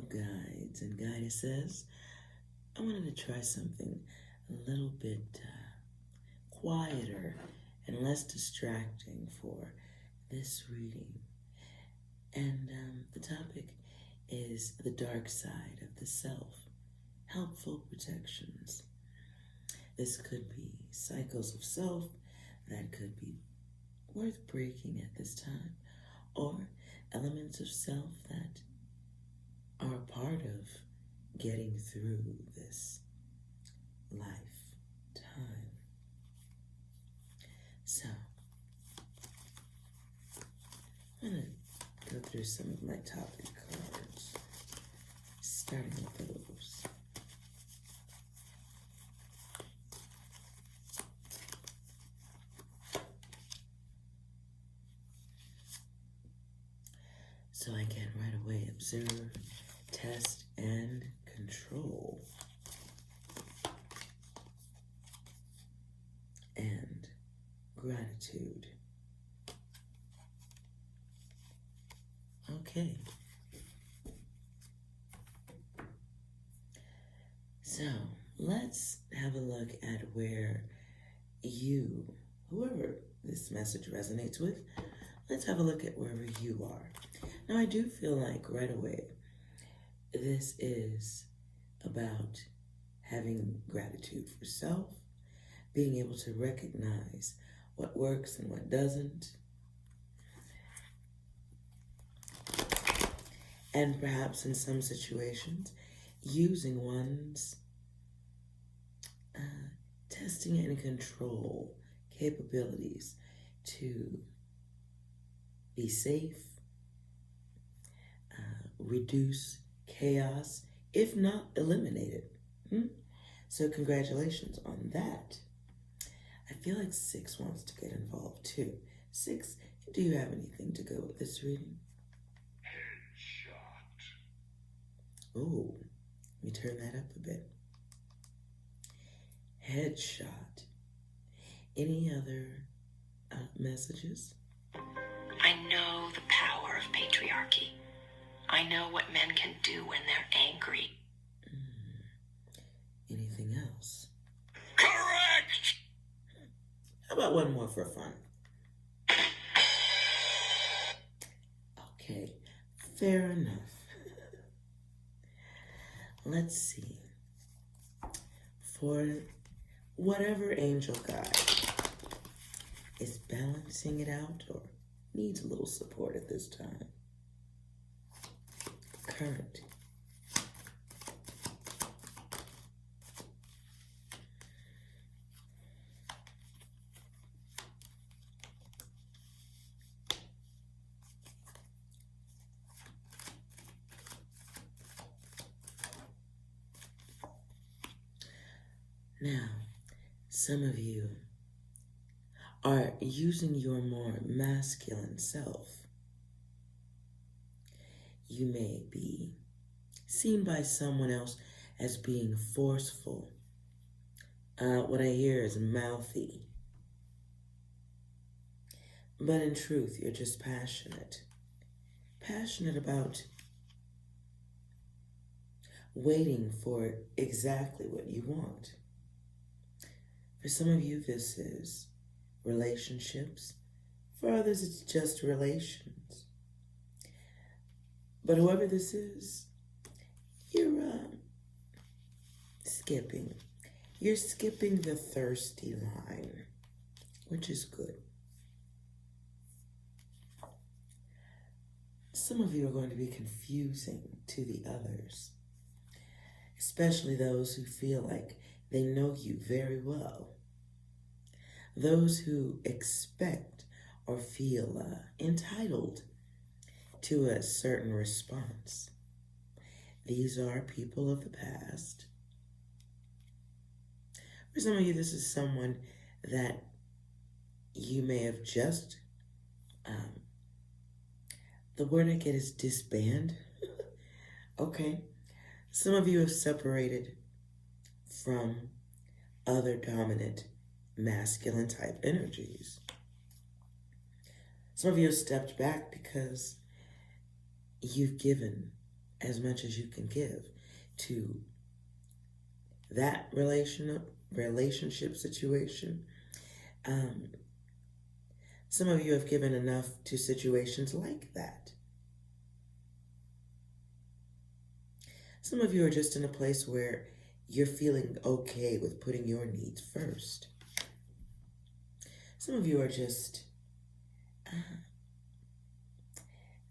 guides and guidesses. I wanted to try something a little bit quieter and less distracting for this reading. And the topic is the dark side of the self, helpful protections. This could be cycles of self that could be worth breaking at this time, or elements of self that are a part of getting through this lifetime. So, I'm going to go through some of my topic cards, starting with those. So I can right away observe, test, and control. And gratitude. Okay. So let's have a look at where you, whoever this message resonates with, let's have a look at wherever you are. Now, I do feel like right away, this is about having gratitude for self, being able to recognize what works and what doesn't, and perhaps in some situations, using one's testing and control capabilities to be safe, reduce chaos, if not eliminate it. So congratulations on that. I feel like 6 wants to get involved too. 6, do you have anything to go with this reading? Headshot. Oh, let me turn that up a bit. Headshot. Any other messages? I know the power of patriarchy. I know what men can do when they're angry. Anything else? Correct! How about one more for fun? Okay, fair enough. Let's see. For whatever angel guide is balancing it out or needs a little support at this time. Current. Now, some of you are using your more masculine self. You may be seen by someone else as being forceful. What I hear is mouthy. But in truth, you're just passionate. Passionate about waiting for exactly what you want. For some of you, this is relationships. For others, it's just relations. But whoever this is, you're skipping. You're skipping the thirsty line, which is good. Some of you are going to be confusing to the others, especially those who feel like they know you very well. Those who expect or feel entitled to a certain response. These are people of the past. For some of you, this is someone that you may have just, the word I get is disband. Okay. Some of you have separated from other dominant masculine type energies. Some of you have stepped back because you've given as much as you can give to that relationship situation. Some of you have given enough to situations like that. Some of you are just in a place where you're feeling okay with putting your needs first. Some of you are just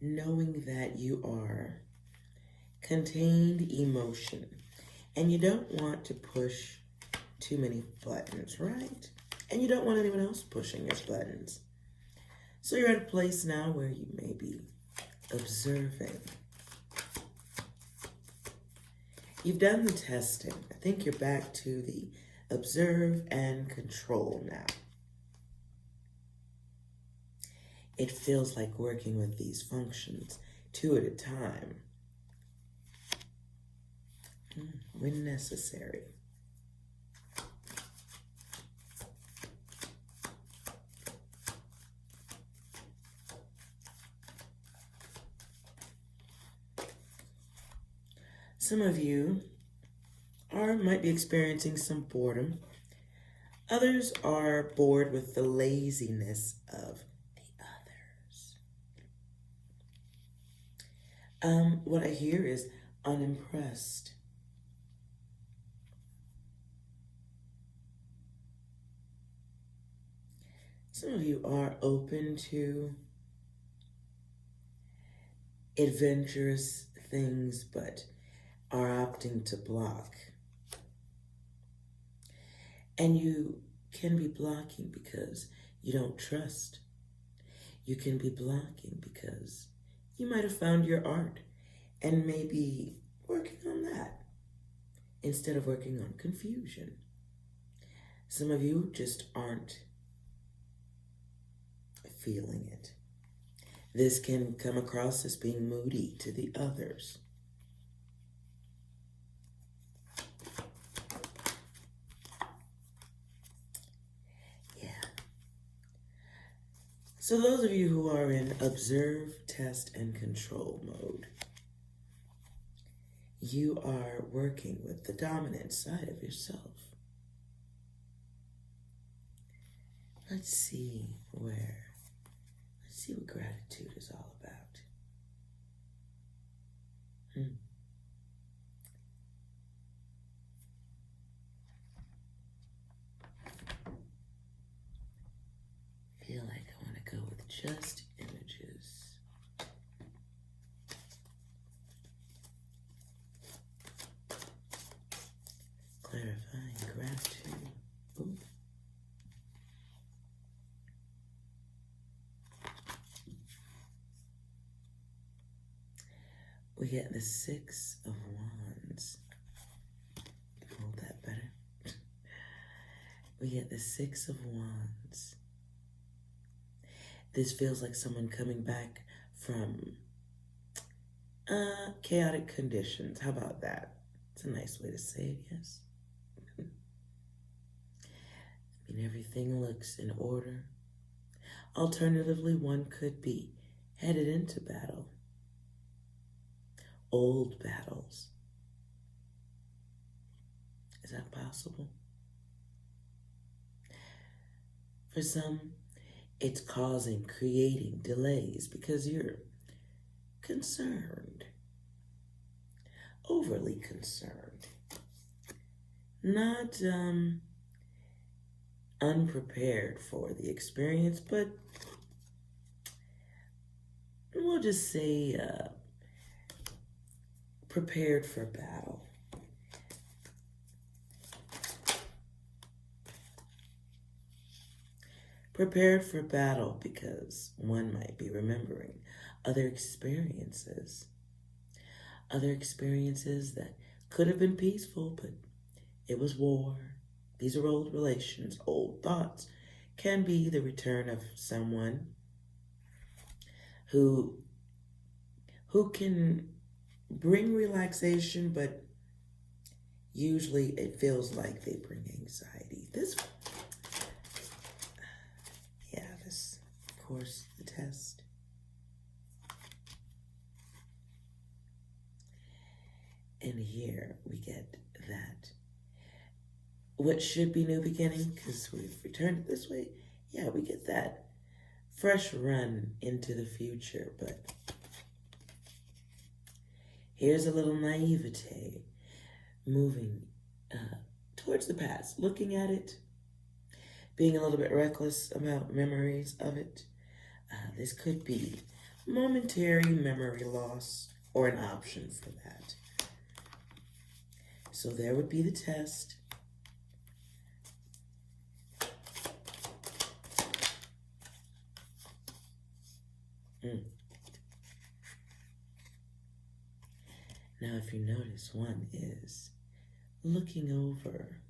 knowing that you are contained emotion and you don't want to push too many buttons, right? And you don't want anyone else pushing your buttons. So you're at a place now where you may be observing. You've done the testing. I think you're back to the observe and control now. It feels like working with these functions 2 at a time when necessary. Some of you might be experiencing some boredom. Others are bored with the laziness of the others. What I hear is unimpressed. Some of you are open to adventurous things, but are opting to block. And you can be blocking because you don't trust. You can be blocking because you might have found your art and maybe working on that instead of working on confusion. Some of you just aren't feeling it. This can come across as being moody to the others. So those of you who are in observe, test, and control mode, you are working with the dominant side of yourself. Let's see what gratitude is all about. Feel like I want to go with just images. Clarifying gratitude. Ooh. We get the 6 of Wands. Hold that better. We get the 6 of Wands. This feels like someone coming back from chaotic conditions. How about that? It's a nice way to say it, yes? I mean, everything looks in order. Alternatively, one could be headed into battle. Old battles. Is that possible? For some, it's creating delays because you're concerned, overly concerned, not unprepared for the experience, but we'll just say prepared for battle. Prepared for battle because one might be remembering other experiences that could have been peaceful, but it was war. These are old relations, old thoughts. Can be the return of someone who can bring relaxation, but usually it feels like they bring anxiety. This, of course, the test. And here we get that. What should be new beginning, because we've returned it this way, yeah, we get that fresh run into the future. But here's a little naivete moving towards the past, looking at it, being a little bit reckless about memories of it. This could be momentary memory loss or an option for that. So there would be the test. Now, if you notice, one is looking over,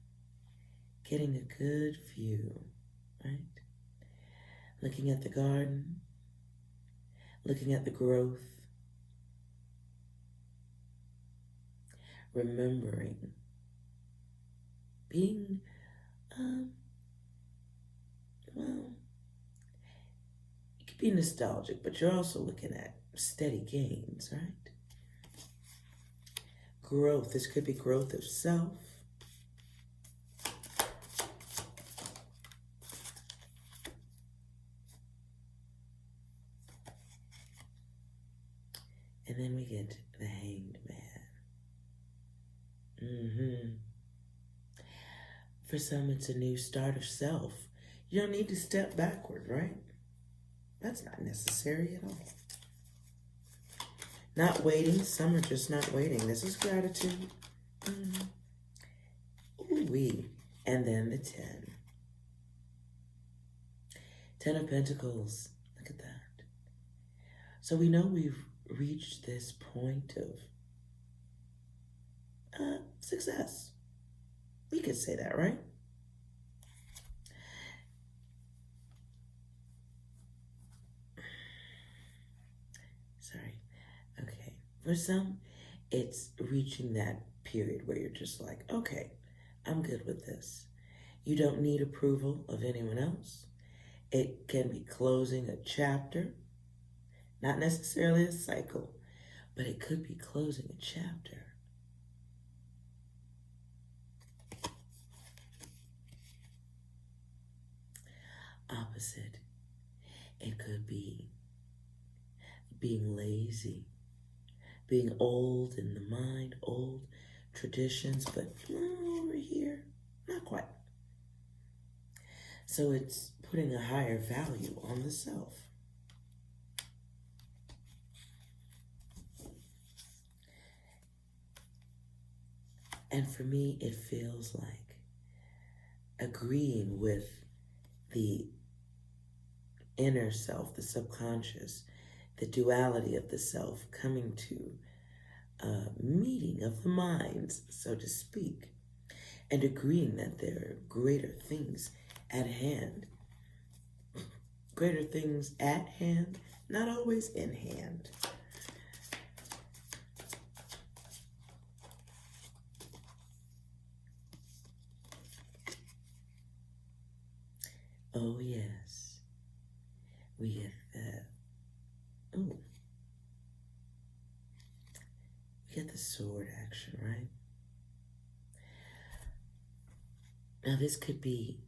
getting a good view, right? Looking at the garden, looking at the growth, remembering, being, well, you could be nostalgic, but you're also looking at steady gains, right? Growth, this could be growth of self. And then we get the Hanged Man. For some, it's a new start of self. You don't need to step backward, right? That's not necessary at all. Not waiting. Some are just not waiting. This is gratitude. Ooh-wee. And then the 10. 10 of Pentacles. Look at that. So we know we've reached this point of success. We could say that, right? Sorry. Okay. For some, it's reaching that period where you're just like, okay, I'm good with this. You don't need approval of anyone else. It can be closing a chapter, not necessarily a cycle, but it could be closing a chapter. Opposite, it could be being lazy, being old in the mind, old traditions, but over here, not quite. So it's putting a higher value on the self. And for me, it feels like agreeing with the inner self, the subconscious, the duality of the self, coming to a meeting of the minds, so to speak, and agreeing that there are greater things at hand. Greater things at hand, not always in hand. Oh yes, we get the, ooh, we get the sword action, right? Now this could be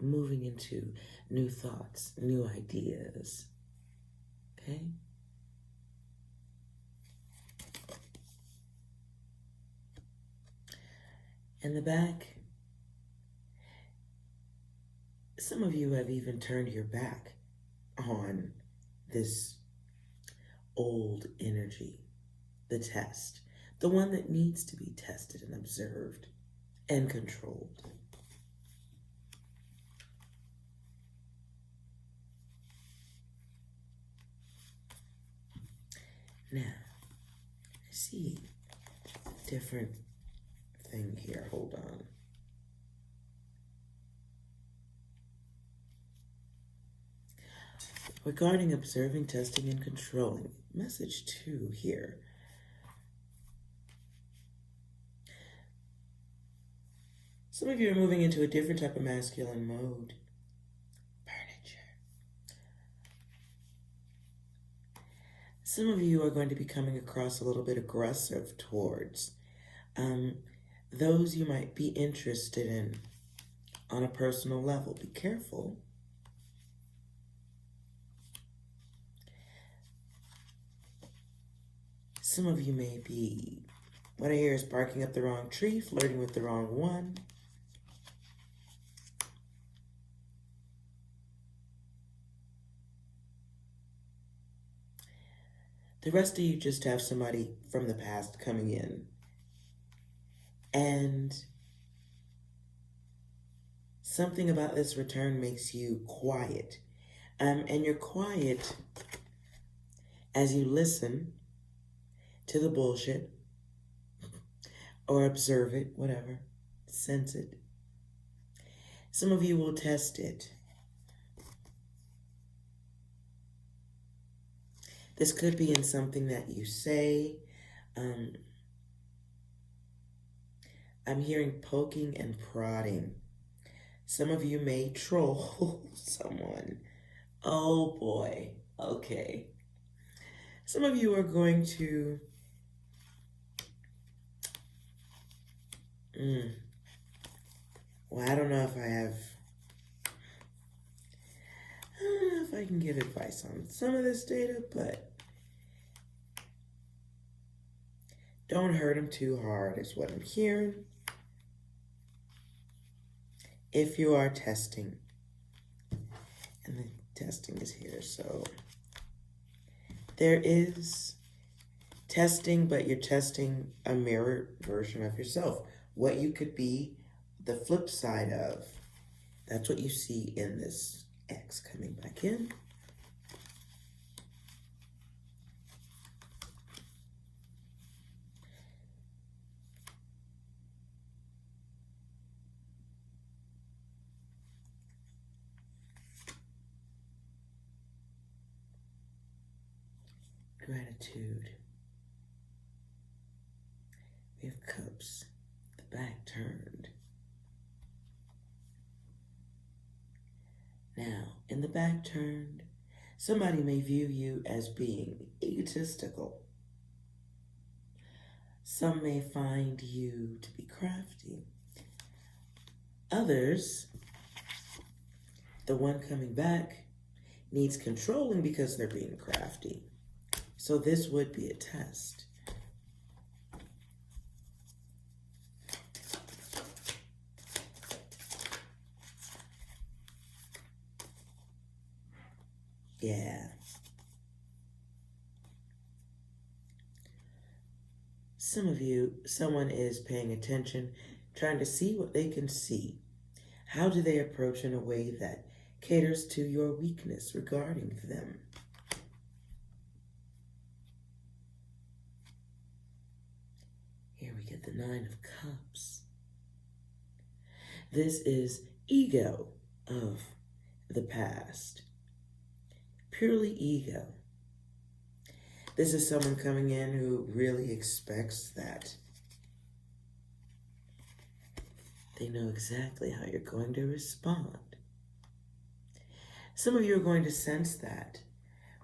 moving into new thoughts, new ideas, okay? And the back, some of you have even turned your back on this old energy, the test, the one that needs to be tested and observed and controlled. Now, I see a different thing here. Hold on. Regarding observing, testing, and controlling, message 2 here. Some of you are moving into a different type of masculine mode. Furniture. Some of you are going to be coming across a little bit aggressive towards those you might be interested in on a personal level. Be careful. Some of you may be, what I hear is barking up the wrong tree, flirting with the wrong one. The rest of you just have somebody from the past coming in. And something about this return makes you quiet. And you're quiet as you listen to the bullshit or observe it, whatever, sense it. Some of you will test it. This could be in something that you say. I'm hearing poking and prodding. Some of you may troll someone. Oh boy, okay. Some of you are going to well, I don't know if I can give advice on some of this data, but don't hurt them too hard is what I'm hearing. If you are testing, and the testing is here, so there is testing, but you're testing a mirror version of yourself. What you could be the flip side of. That's what you see in this X coming back in. Gratitude. We have cups, the back turned. Now, in the back turned, somebody may view you as being egotistical. Some may find you to be crafty. Others, the one coming back, needs controlling because they're being crafty. So this would be a test. Yeah. Some of you, someone is paying attention, trying to see what they can see. How do they approach in a way that caters to your weakness regarding them? Here we get the Nine of Cups. This is ego of the past. Purely ego. This is someone coming in who really expects that they know exactly how you're going to respond. Some of you are going to sense that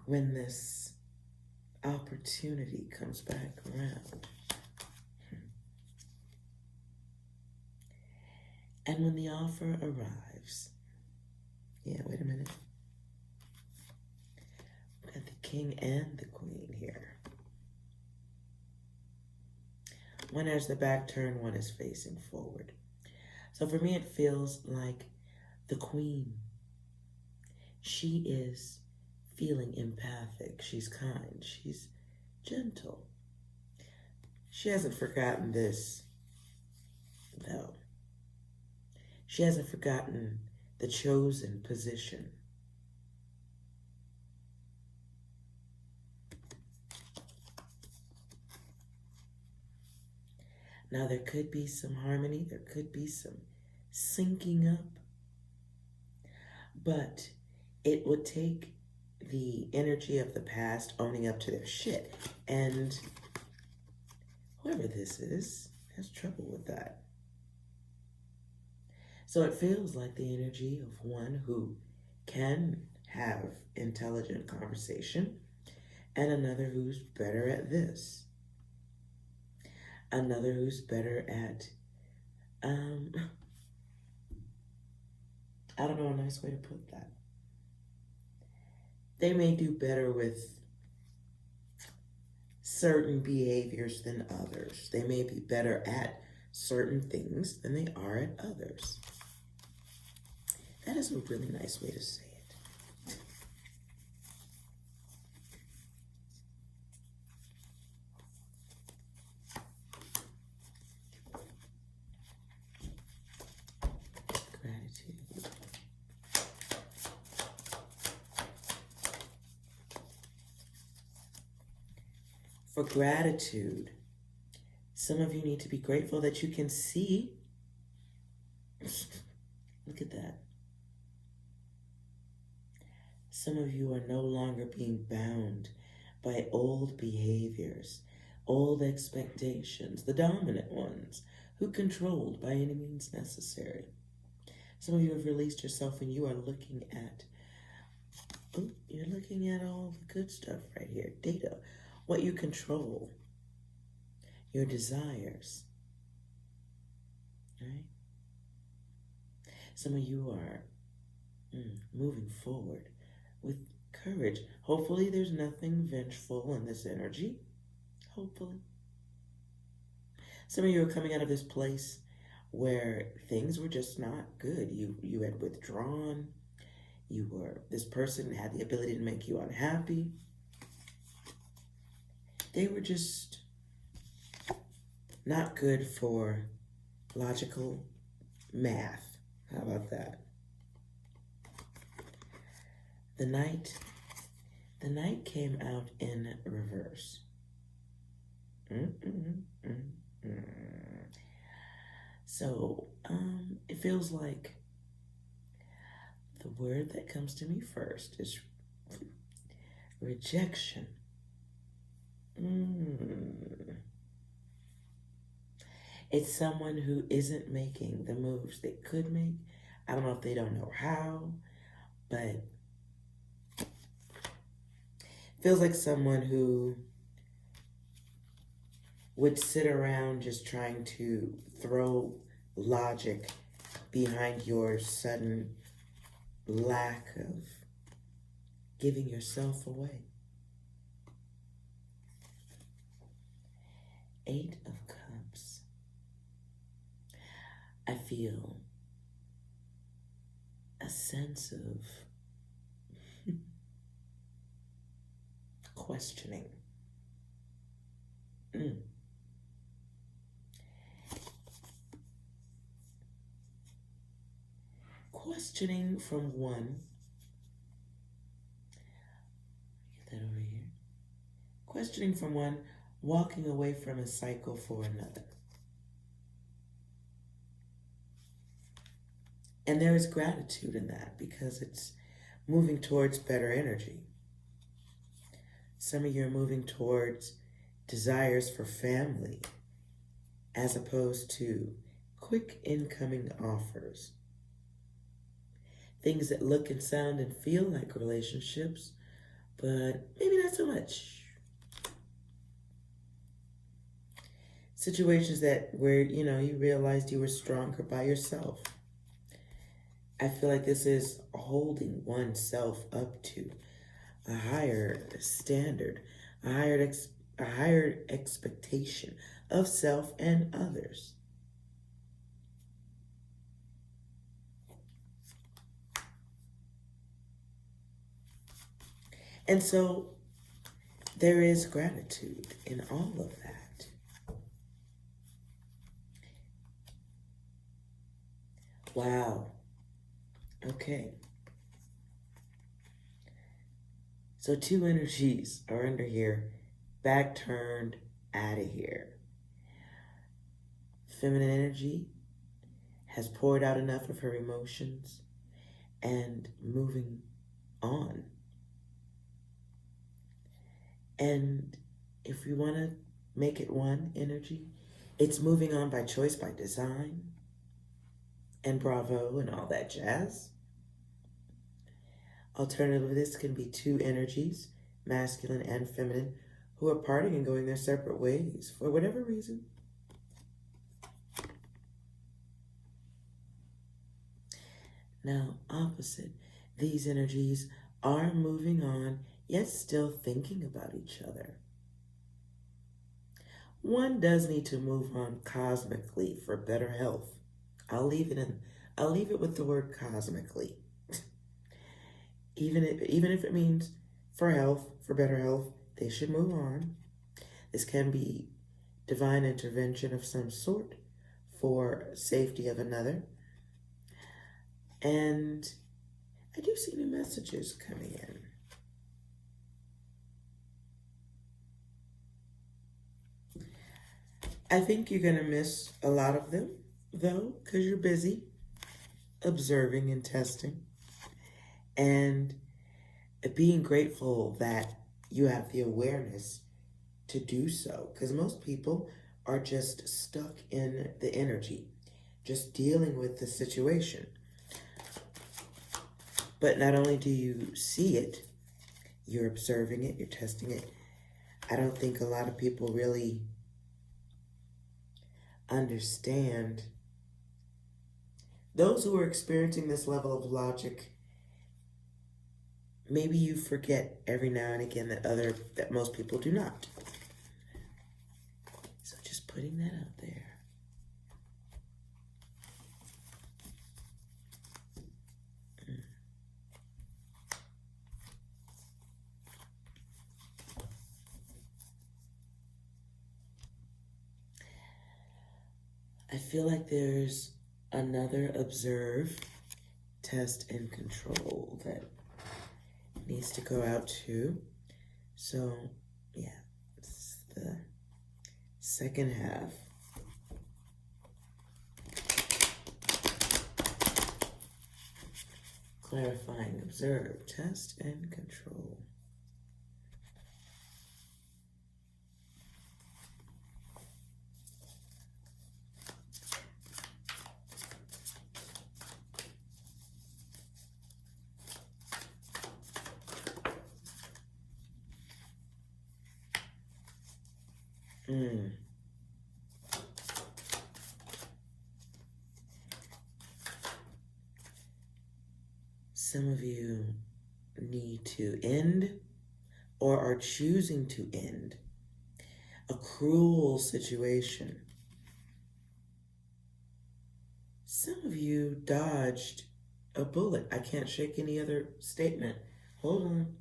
when this opportunity comes back around. And when the offer arrives, yeah, wait a minute. We've got the king and the queen here. One has the back turned, one is facing forward. So for me, it feels like the queen. She is feeling empathic. She's kind. She's gentle. She hasn't forgotten this, though. She hasn't forgotten the chosen position. Now, there could be some harmony. There could be some syncing up. But it would take the energy of the past owning up to their shit. And whoever this is has trouble with that. So it feels like the energy of one who can have intelligent conversation and another who's better at this, another who's better at, I don't know a nice way to put that. They may do better with certain behaviors than others. They may be better at certain things than they are at others. That is a really nice way to say it. Gratitude. For gratitude, some of you need to be grateful that you can see. Look at that. Some of you are no longer being bound by old behaviors, old expectations, the dominant ones, who controlled by any means necessary. Some of you have released yourself and you are looking at, you're looking at all the good stuff right here. Data, what you control, your desires, right? Some of you are moving forward with courage. Hopefully there's nothing vengeful in this energy. Hopefully. Some of you are coming out of this place where things were just not good. You had withdrawn. This person had the ability to make you unhappy. They were just not good for logical math. How about that? The night came out in reverse. So, it feels like the word that comes to me first is rejection. It's someone who isn't making the moves they could make. I don't know if they don't know how, but feels like someone who would sit around just trying to throw logic behind your sudden lack of giving yourself away. 8 of Cups. I feel a sense of questioning. Questioning from one. Get that over here. Questioning from one, walking away from a cycle for another. And there is gratitude in that because it's moving towards better energy. Some of you are moving towards desires for family as opposed to quick incoming offers. Things that look and sound and feel like relationships, but maybe not so much. Situations where you realized you were stronger by yourself. I feel like this is holding oneself up to a higher standard, a higher expectation of self and others. And so there is gratitude in all of that. Wow. Okay. So 2 energies are under here, back turned, out of here. Feminine energy has poured out enough of her emotions and moving on. And if we want to make it one energy, it's moving on by choice, by design, and bravo and all that jazz. Alternatively, this can be 2 energies masculine and feminine, who are parting and going their separate ways for whatever reason. Now, opposite, these energies are moving on, yet still thinking about each other. One does need to move on cosmically for better health. I'll leave it with the word cosmically. Even if it means for health, for better health, they should move on. This can be divine intervention of some sort for safety of another. And I do see new messages coming in. I think you're going to miss a lot of them, though, because you're busy observing and testing and being grateful that you have the awareness to do so. Because most people are just stuck in the energy, just dealing with the situation. But not only do you see it, you're observing it, you're testing it. I don't think a lot of people really understand. Those who are experiencing this level of logic, maybe you forget every now and again that most people do not. So just putting that out there. I feel like there's another observe, test, and control that needs to go out too. So, yeah, this is the second half. Clarifying, observe, test, and control. Some of you need to end or are choosing to end a cruel situation. Some of you dodged a bullet. I can't shake any other statement. Hold on.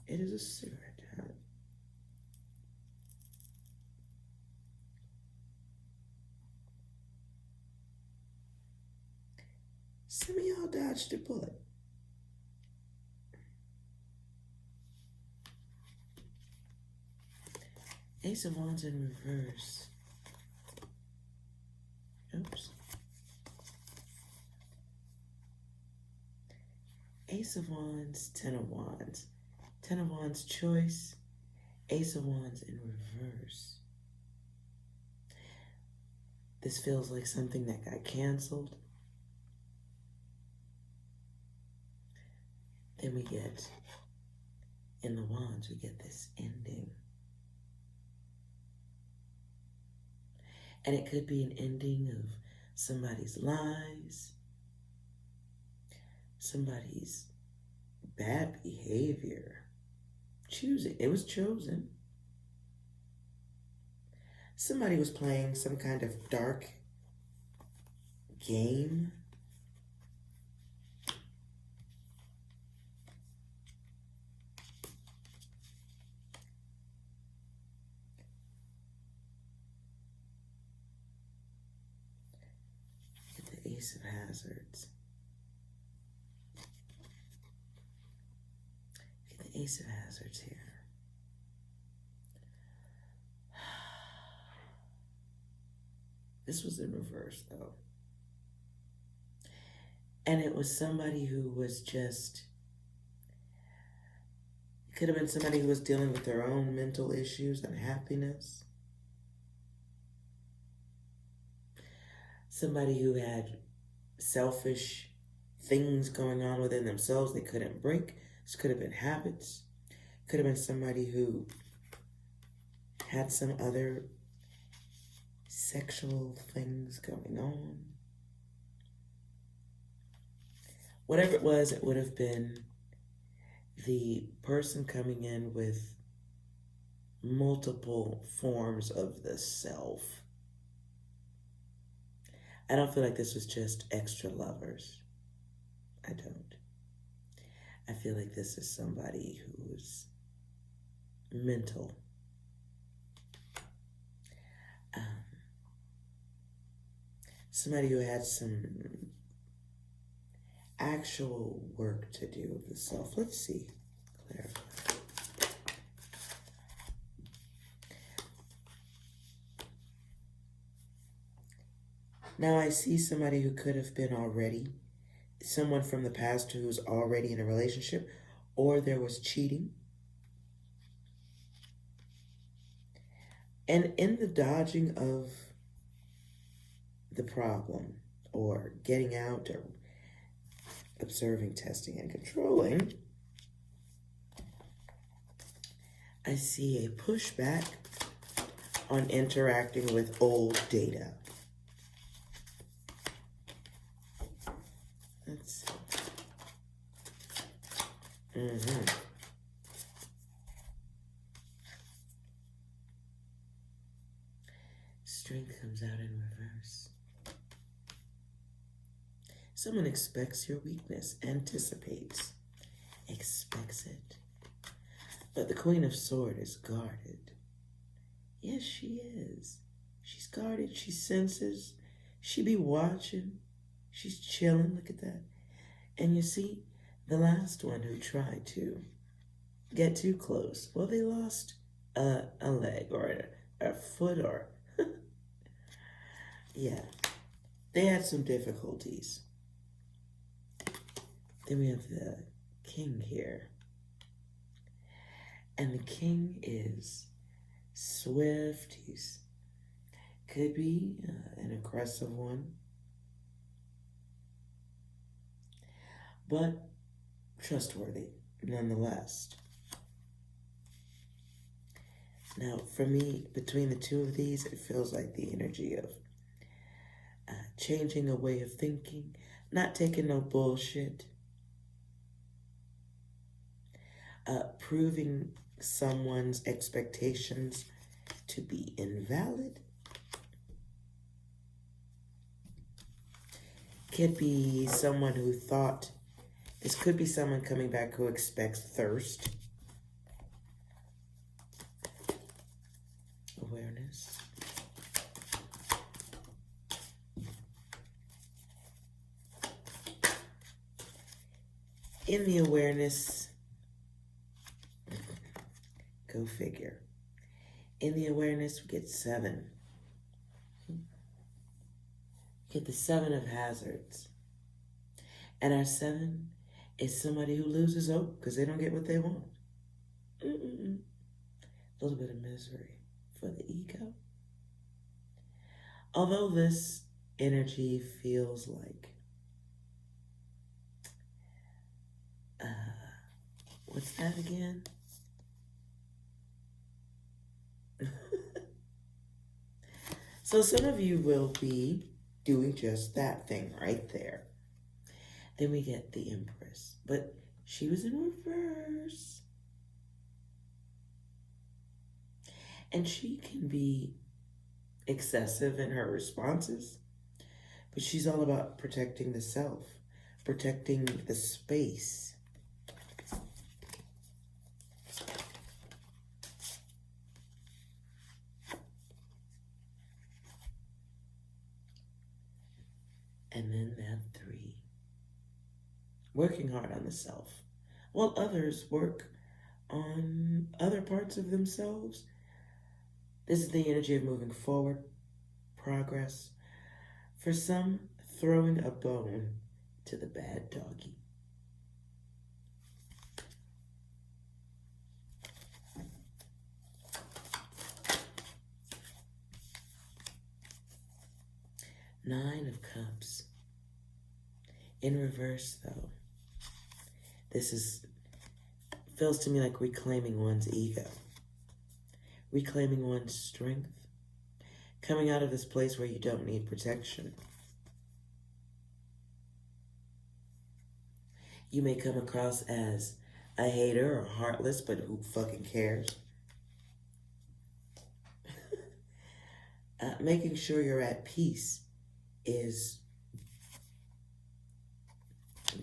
It is a cigarette. Some of y'all dodged a bullet. Ace of Wands in reverse. Oops. Ace of Wands, Ten of Wands. Ten of Wands choice. Ace of Wands in reverse. This feels like something that got canceled. Then we get, in the Wands, we get this ending. And it could be an ending of somebody's lies, somebody's bad behavior. Choosing. It was chosen. Somebody was playing some kind of dark game. Ace of Hazards. Get the Ace of Hazards here. This was in reverse, though. And it was somebody who was just, it could have been somebody who was dealing with their own mental issues and happiness. Somebody who had selfish things going on within themselves they couldn't break. This could have been habits. Could have been somebody who had some other sexual things going on. Whatever it was, it would have been the person coming in with multiple forms of the self. I don't feel like this was just extra lovers. I don't. I feel like this is somebody who's mental. Somebody who had some actual work to do with the self. Let's see. Clarify. Now I see somebody who could have been already, someone from the past who's already in a relationship, or there was cheating. And in the dodging of the problem, or getting out, or observing, testing, and controlling, I see a pushback on interacting with old data. Let's see. Strength comes out in reverse. Someone expects your weakness, anticipates, expects it. But the Queen of Swords is guarded. Yes, she is. She's guarded, she senses, she be watching, she's chilling, look at that. And you see, the last one who tried to get too close, well, they lost a leg or a foot or, yeah, they had some difficulties. Then we have the King here. And the King is swift. He's could be an aggressive one. But trustworthy, nonetheless. Now, for me, between the two of these, it feels like the energy of changing a way of thinking, not taking no bullshit, proving someone's expectations to be invalid. Could be someone who thought, this could be someone coming back who expects thirst. Awareness. In the awareness, go figure. In the awareness, we get 7. Get the 7 of hazards. And our 7 is somebody who loses hope because they don't get what they want. A little bit of misery for the ego. Although this energy feels like, what's that again? So some of you will be doing just that thing right there. Then we get the Empress, but she was in reverse. And she can be excessive in her responses, but she's all about protecting the self, protecting the space. And then that 3. Working hard on the self, while others work on other parts of themselves. This is the energy of moving forward, progress. For some, throwing a bone to the bad doggy. Nine of Cups. In reverse, though. This is feels to me like reclaiming one's ego, reclaiming one's strength, coming out of this place where you don't need protection. You may come across as a hater or heartless, but who fucking cares? Making sure you're at peace is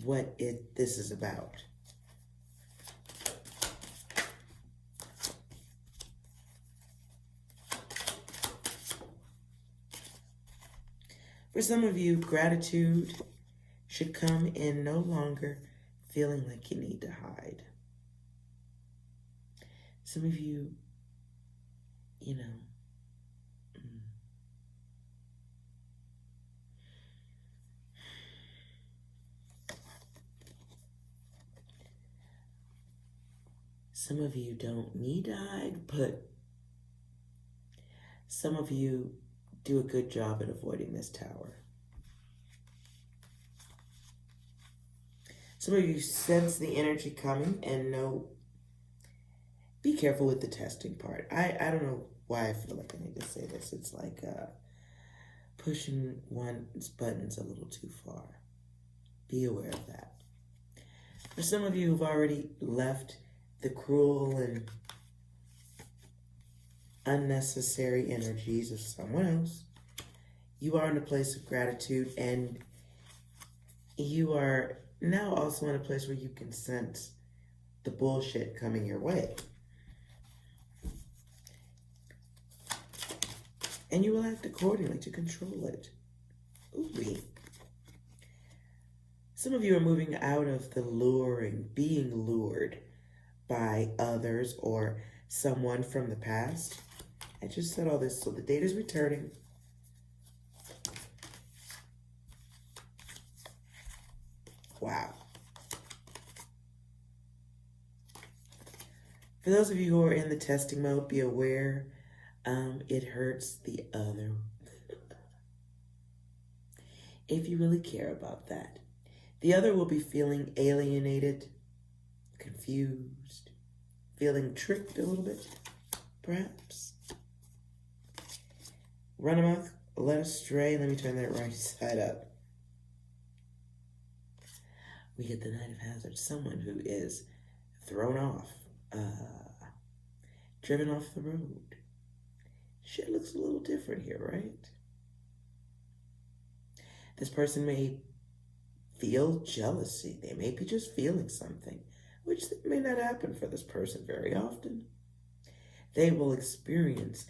what this is about. For some of you, gratitude should come in no longer feeling like you need to hide. Some of you, some of you don't need to hide, but some of you do a good job at avoiding this tower. Some of you sense the energy coming and know, be careful with the testing part. I don't know why I feel like I need to say this. It's like pushing one's buttons a little too far. Be aware of that. For some of you who've already left the cruel and unnecessary energies of someone else, you are in a place of gratitude, and you are now also in a place where you can sense the bullshit coming your way. And you will act accordingly to control it. Ooh-wee. Some of you are moving out of the luring, being lured by others or someone from the past. I just said all this, so the date is returning. Wow. For those of you who are in the testing mode, be aware, it hurts the other. If you really care about that. The other will be feeling alienated, confused, feeling tricked a little bit, perhaps. Run amok, led astray. Let me turn that right side up. We get the Knight of Hazards, someone who is thrown off, driven off the road. Shit looks a little different here, right? This person may feel jealousy. They may be just feeling something, which may not happen for this person very often. They will experience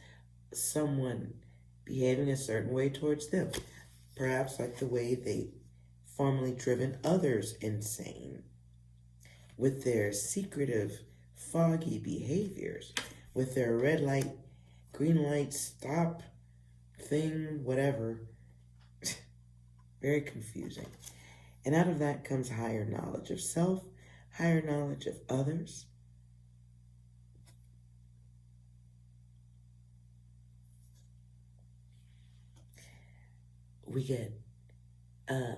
someone behaving a certain way towards them, perhaps like the way they formerly driven others insane, with their secretive, foggy behaviors, with their red light, green light, stop thing, whatever. Very confusing. And out of that comes higher knowledge of self, higher knowledge of others. We get a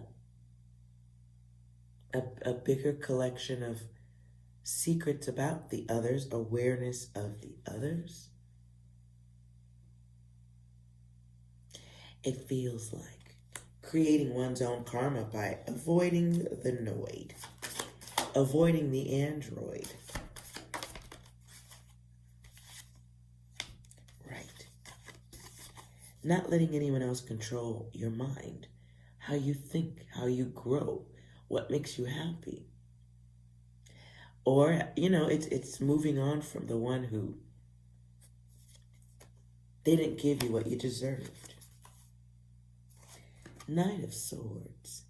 bigger collection of secrets about the others, awareness of the others. It feels like creating one's own karma by avoiding the Noid, avoiding the android. Right. Not letting anyone else control your mind, how you think, how you grow, what makes you happy. Or, it's moving on from the one who didn't give you what you deserved. Knight of Swords.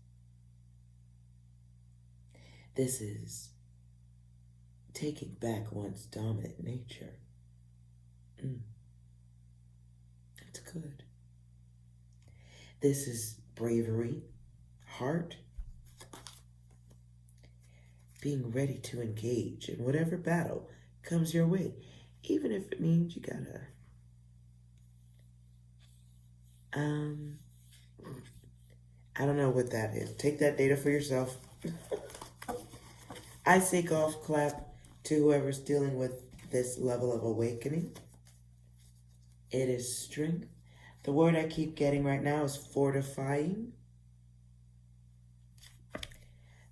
This is taking back one's dominant nature. It's good. This is bravery, heart, being ready to engage in whatever battle comes your way, even if it means you gotta, I don't know what that is. Take that data for yourself. I say golf clap to whoever's dealing with this level of awakening. It is strength. The word I keep getting right now is fortifying,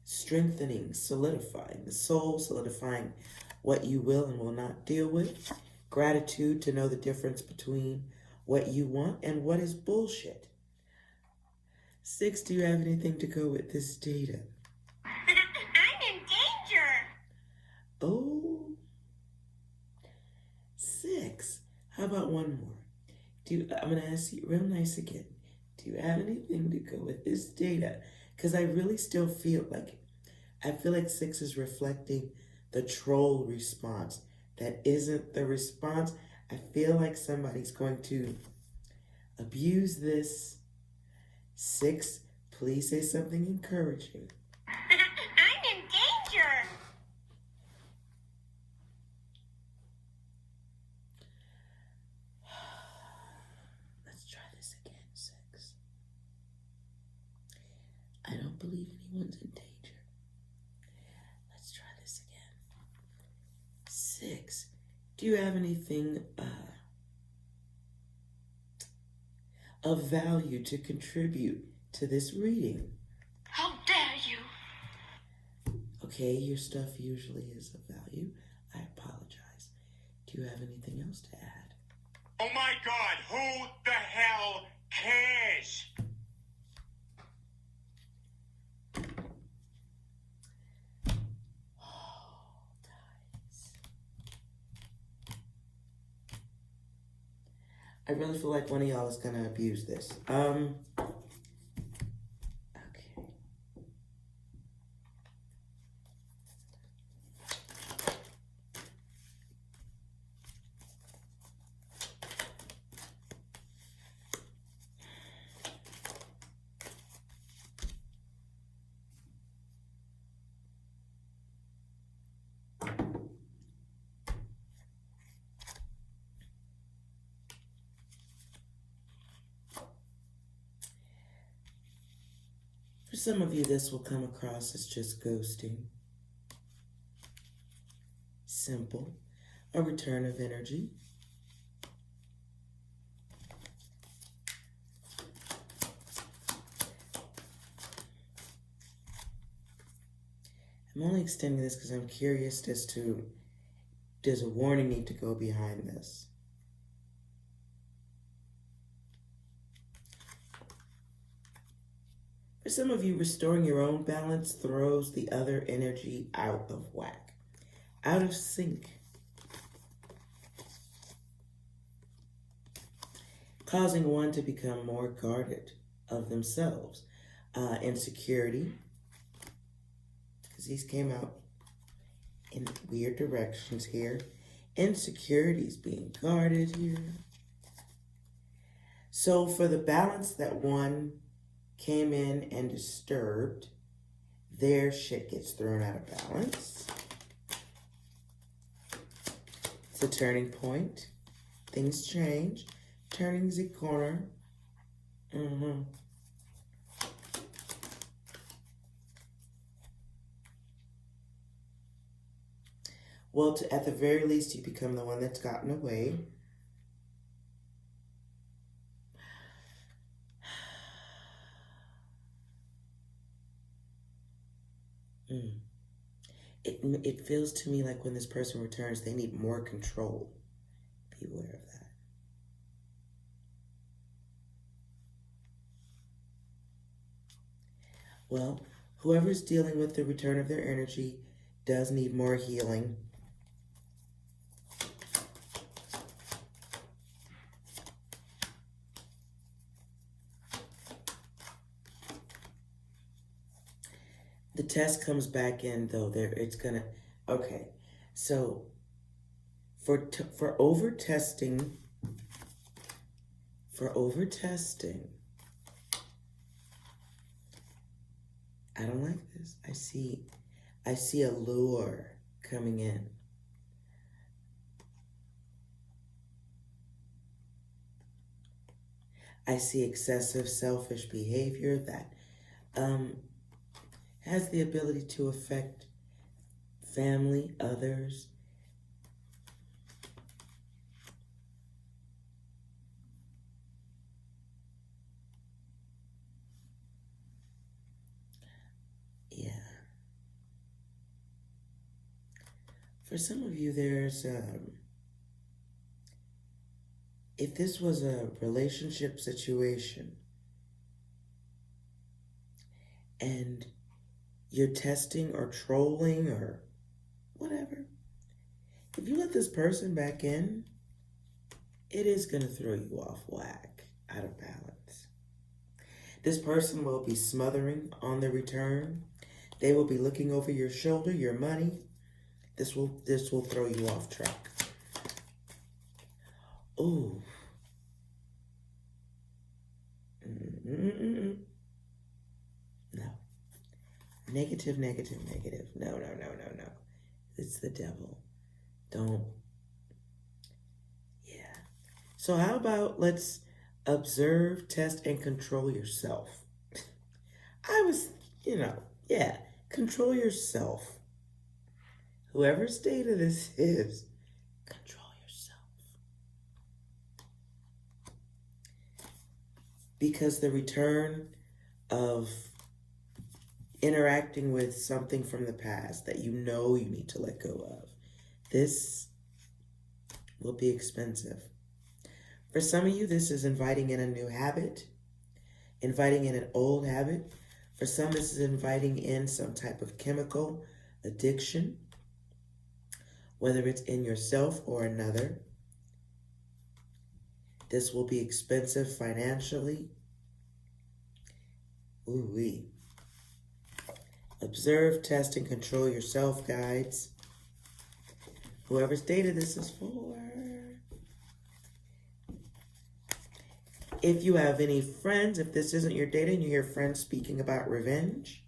strengthening, solidifying the soul, solidifying what you will and will not deal with. Gratitude to know the difference between what you want and what is bullshit. 6, do you have anything to go with this data? I'm in danger. Oh. 6. How about one more? I'm going to ask you real nice again. Do you have anything to go with this data? Because I really still feel like 6 is reflecting the troll response. That isn't the response. I feel like somebody's going to abuse this. 6, please say something encouraging. I'm in danger. Let's try this again, 6. I don't believe anyone's in danger. Let's try this again. 6, do you have anything of value to contribute to this reading? How dare you? Okay, your stuff usually is of value. I apologize. Do you have anything else to add? Oh my God, who the hell cares? Oh, guys. I really feel like one of y'all is gonna abuse this. Okay. For some of you, this will come across as just ghosting. Simple. A return of energy. I'm only extending this because I'm curious as to, does a warning need to go behind this? For some of you, restoring your own balance throws the other energy out of whack, out of sync, causing one to become more guarded of themselves. Insecurity, because these came out in weird directions here. Insecurities being guarded here. So for the balance that one came in and disturbed, their shit gets thrown out of balance. It's a turning point. Things change. Turning the corner. Well, at the very least, you become the one that's gotten away. It feels to me like when this person returns, they need more control. Be aware of that. Well, whoever's dealing with the return of their energy does need more healing. The test comes back in though. Okay. So for over testing, I don't like this. I see a lure coming in. I see excessive selfish behavior that has the ability to affect family, others. Yeah. For some of you, there's, if this was a relationship situation and you're testing or trolling or whatever, if you let this person back in, it is going to throw you off whack, out of balance. This person will be smothering on the return. They will be looking over your shoulder, your money. This will throw you off track. Ooh. No. Negative, negative, negative. No, no, no, no, no. It's the devil. Don't. Yeah. So how about let's observe, test, and control yourself. I was, yeah, control yourself. Whoever's data this is, control yourself. Because the return of interacting with something from the past that you know you need to let go of, this will be expensive. For some of you, this is inviting in a new habit, inviting in an old habit. For some, this is inviting in some type of chemical addiction, whether it's in yourself or another. This will be expensive financially. Ooh-wee. Observe, test, and control yourself, guides. Whoever's data this is for. If you have any friends, if this isn't your data and you hear friends speaking about revenge,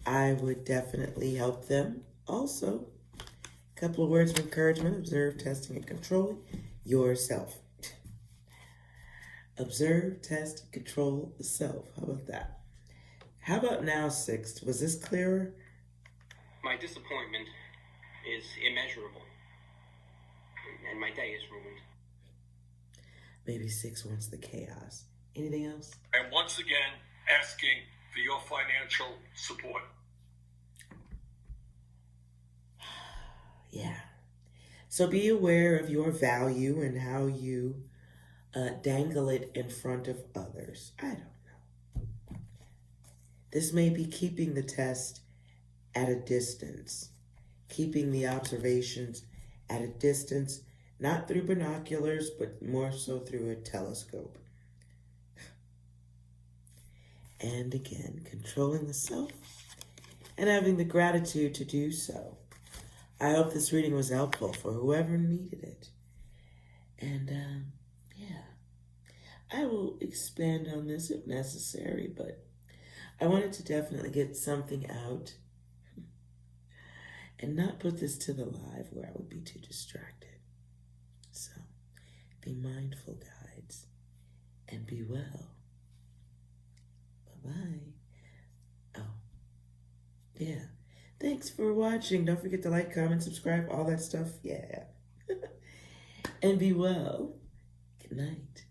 I would definitely help them. Also, a couple of words of encouragement: observe, testing, and control yourself. Observe, test, and control the self. How about that? How about now, Sixth? Was this clearer? My disappointment is immeasurable, and my day is ruined. Maybe Six wants the chaos. Anything else? And once again, asking for your financial support. Yeah. So be aware of your value and how you dangle it in front of others. I don't know. This may be keeping the test at a distance, keeping the observations at a distance, not through binoculars, but more so through a telescope. And again, controlling the self and having the gratitude to do so. I hope this reading was helpful for whoever needed it. And yeah, I will expand on this if necessary, but I wanted to definitely get something out and not put this to the live where I would be too distracted. So be mindful, guides, and be well. Bye-bye. Oh, yeah. Thanks for watching. Don't forget to like, comment, subscribe, all that stuff. Yeah. And be well. Good night.